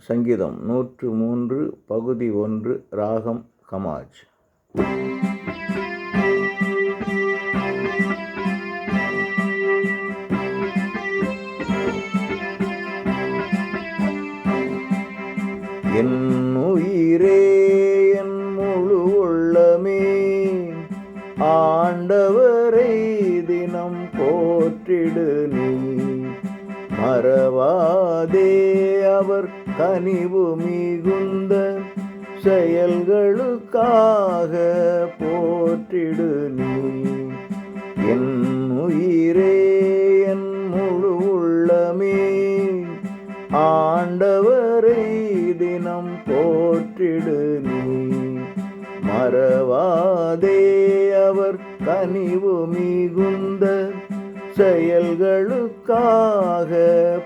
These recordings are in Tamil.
சங்கீதம் 103 பகுதி 1 ராகம் கமாஜ். என் உயிரே என் முழு உள்ளமே ஆண்டவரை தினம் போற்றிடு நீ. மறவாதே அவர் கனிவு மிகுந்த செயல்களுக்காக போற்றிடு நீ. என் உயிரே என் முழு உள்ளமே ஆண்டவரை தினம் போற்றிடு நீ. மறவாதே அவர் கனிவு மிகுந்த செயல்களுக்காக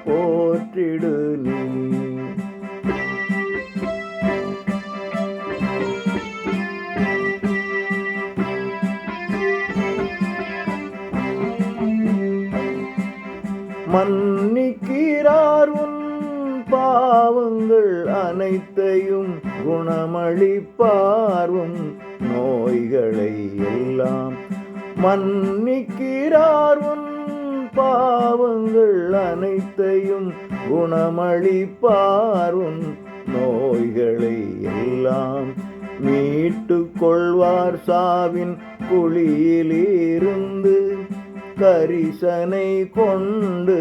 போற்றிடு நீ. மன்னிக்கிறார் உன் பாவங்கள் அனைத்தையும், குணமளிப்பார் உன் நோய்களை எல்லாம். மன்னிக்கிறார் உன் பாவங்கள் அனைத்தையும், குணமளிப்பார் உன் நோய்களை எல்லாம். மீட்டு கொள்வார் சாவின் குழியிலிருந்து, கரிசனை கொண்டு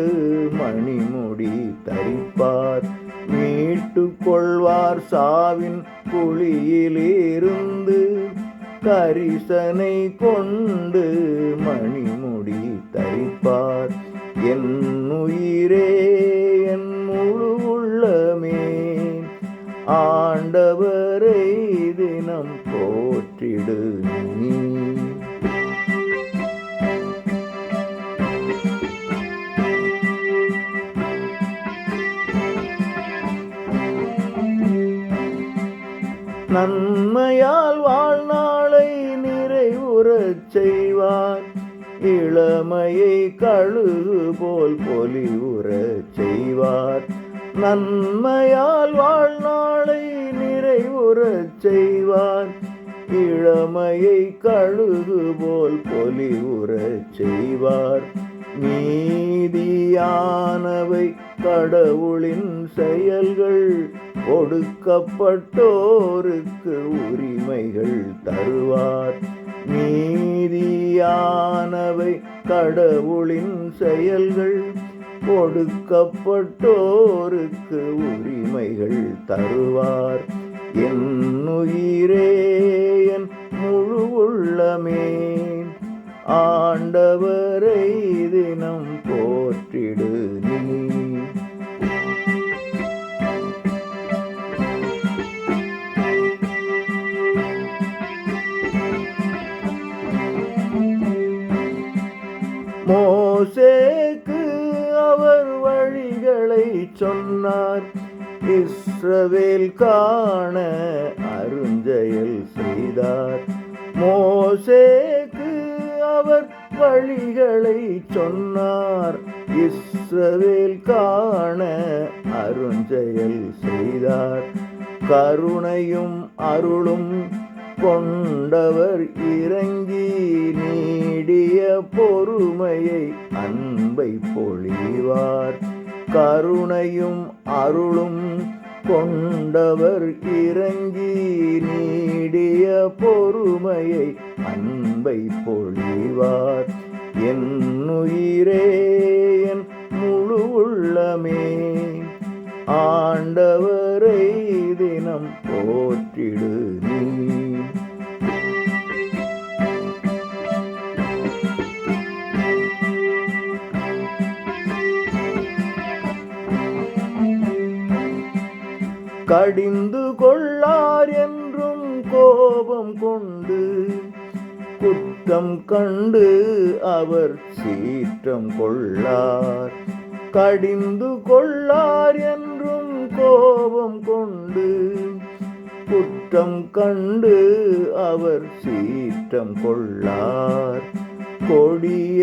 மணிமுடி தரிப்பார். மீட்டு கொள்வார் சாவின் குழியிலிருந்து, கரிசனை கொண்டு மணிமுடி தரிப்பார். என் உயிரே என் முழு உள்ளமே ஆண்டவரை தினம் போற்றிடு நீ. நன்மையால் வாழ்நாளை நிறைவுறச் செய்வார், இளமையை கழுகு போல் பொலிவுறச் செய்வார். நன்மையால் வாழ்நாளை நிறைவுறச் செய்வார், இளமையை கழுகு போல் பொலிவுறச் செய்வார். நீதியானவை கடவுளின் செயல்கள், ஒடுக்கப்பட்டோருக்கு உரிமைகள் தருவார். நீதியானவை கடவுளின் செயல்கள், ஒடுக்கப்பட்டோருக்கு உரிமைகள் தருவார். என் உயிரே என் முழு உள்ளமே ஆண்டவரை தினம் போற்றிடு நீ. மோசேக்கு அவர் வழிகளை சொன்னார், இஸ்ரவேல் காண அருஞ்செயல் செய்தார். மோசேக்கு அவர் வழிகளை சொன்னார், இஸ்ரவேல் காண அருஞ்செயல் செய்தார். கருணையும் அருளும் கொண்டவர் இறங்கி, நீடிய பொறுமையை அன்பை பொழிவார். கருணையும் அருளும் கொண்டவர் இறங்கி, நீடிய பொறுமையை அன்பை பொழிவார். என் உயிரே என் முழு உள்ளமே ஆண்டவரை தினம் போற்றிடு நீ. கடிந்து கொள்ளார் என்றும் கோபம் கொண்டு, குற்றம் கண்டு அவர் சீற்றம் கொள்ளார். கடிந்து கொள்ளார் என்றும் கோபம் கொண்டு, குற்றம் கண்டு அவர் சீற்றம் கொள்ளார். கொடிய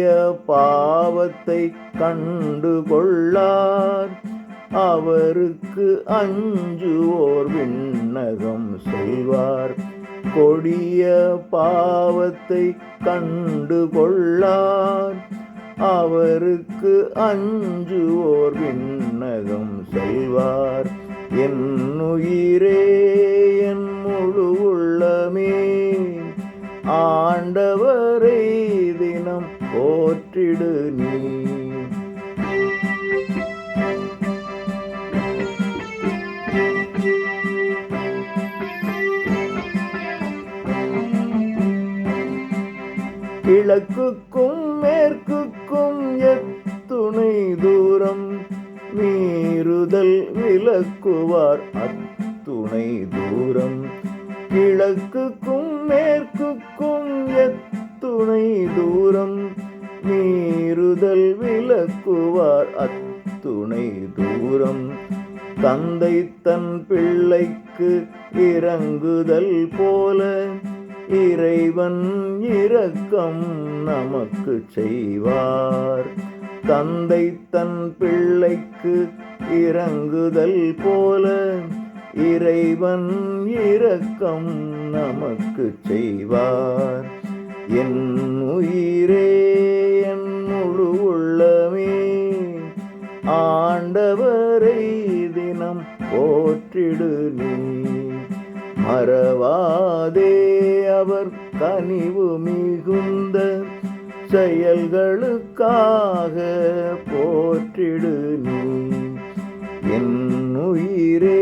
பாவத்தை கண்டு கொள்ளார், அவருக்கு அஞ்சுவோர் விண்ணகம் செல்வார். கொடிய பாவத்தை கண்டு கொள்ளார். அவருக்கு அஞ்சுவோர் விண்ணகம் செல்வார். என் உயிரே, என் முழு உள்ளமே, ஆண்டவரை தினம் போற்றிடு நீ. கிழக்குக்கும் மேற்குக்கும் எத்துணை தூரம் மீறுதல் விலக்குவார் அத்துணை தூரம். கிழக்குக்கும் மேற்குக்கும் எத்துணை தூரம் மீறுதல் விலக்குவார் அத்துணை தூரம். தந்தை தன் பிள்ளைக்கு இரங்குதல் போல இறைவன் இரக்கம் நமக்கு செய்வார். தந்தை தன் பிள்ளைக்கு இரங்குதல் போல இறைவன் இரக்கம் நமக்கு செய்வார். என் உயிரே, என் முழு உள்ளமே, ஆண்டவரை தினம் போற்றிடு நீ. மறவாதே அவர் கனிவு மிகுந்த செயல்களுக்காக போற்றிடு நீ. என் உயிரே,